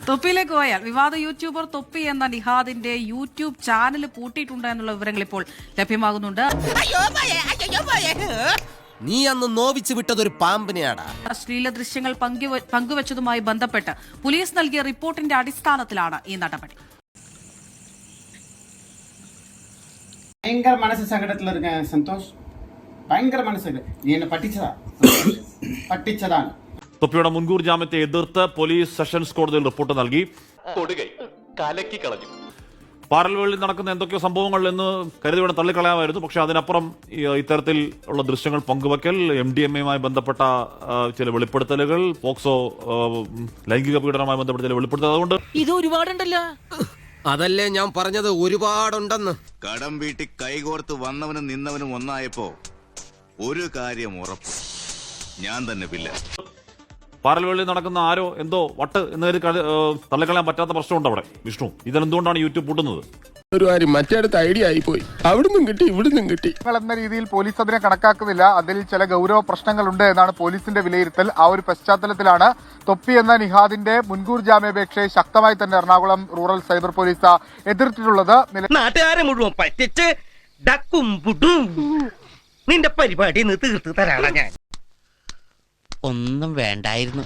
തൊപ്പിയിലേക്ക് പോയാൽ വിവാദ യൂട്യൂബർ തൊപ്പി എന്ന നിഹാദിന്റെ യൂട്യൂബ് ചാനൽ പൂട്ടിയിട്ടുണ്ട് എന്നുള്ള വിവരങ്ങൾ ഇപ്പോൾ ലഭ്യമാകുന്നുണ്ട്. നീ അന്ന് നോവിച്ചു വിട്ടതൊരു പാമ്പിനെയാടാ. അശ്ലീല ദൃശ്യങ്ങൾ പങ്കുവച്ചതുമായി ബന്ധപ്പെട്ട് പോലീസ് നൽകിയ റിപ്പോർട്ടിന്റെ അടിസ്ഥാനത്തിലാണ് ഈ നടപടി. ഭയങ്കര മനസ്സ് സങ്കടത്തിലിരിക്ക സന്തോഷ്, ഭയങ്കര മനസ്സിൽ നീ എന്നെ പറ്റിച്ചതാണ്. തൊപ്പിയുടെ മുൻകൂർ ജാമ്യത്തെ എതിർത്ത് പോലീസ് സെഷൻസ് കോടതിയിൽ റിപ്പോർട്ട് നൽകി. പാരൽവേളിൽ നടക്കുന്ന എന്തൊക്കെയോ സംഭവങ്ങൾ എന്ന് കരുതി വേണം തള്ളിക്കളയാമായിരുന്നു. പക്ഷെ അതിനപ്പുറം ഇത്തരത്തിൽ ഉള്ള ദൃശ്യങ്ങൾ പങ്കുവയ്ക്കൽ, MDMA-യുമായി ബന്ധപ്പെട്ട ചില വെളിപ്പെടുത്തലുകൾ, പോക്സോ ലൈംഗിക പീഡനവുമായി ബന്ധപ്പെട്ട ചില വെളിപ്പെടുത്തൽ, അതുകൊണ്ട് ഇത് ഒരുപാടുണ്ടല്ലോ. അതല്ലേ ഞാൻ പറഞ്ഞത്, ഒരുപാടുണ്ടെന്ന്. കടം വീട്ടി കൈകോർത്ത് വന്നവനും നിന്നവനും ഒന്നായപ്പോ ഒരു കാര്യം ഉറപ്പ്, ഞാൻ തന്നെ വില്ല. പാരൽവേളിൽ നടക്കുന്ന ആരോ എന്തോ വട്ട് എന്ന് തള്ളിക്കളയാൻ പറ്റാത്ത പ്രശ്നമുണ്ട് അവിടെ. വിഷ്ണു, ഇതിനെന്തുകൊണ്ടാണ് യൂട്യൂബ് പൂട്ടുന്നത്? ഒരു കാര്യം മറ്റേടത്ത് ഐഡിയ ആയിപ്പോയി, അവിടുന്നും കിട്ടി ഇവിടുന്നും കിട്ടി എന്ന രീതിയിൽ പോലീസ് അതിനെ കണക്കാക്കുന്നില്ല. അതിൽ ചില ഗൗരവ പ്രശ്നങ്ങളുണ്ട് എന്നാണ് പോലീസിന്റെ വിലയിരുത്തൽ. ആ ഒരു പശ്ചാത്തലത്തിലാണ് തൊപ്പി എന്ന നിഹാദിന്റെ മുൻകൂർ ജാമ്യാപേക്ഷയെ ശക്തമായി തന്നെ എറണാകുളം റൂറൽ സൈബർ പോലീസ് എതിർത്തിട്ടുള്ളത്. നാട്ടുകാരെ മുഴുവൻ പറ്റിച്ച് നിന്റെ പരിപാടി തീർത്ത് തരാണ് ഞാൻ. ഒന്നും വേണ്ടായിരുന്നു.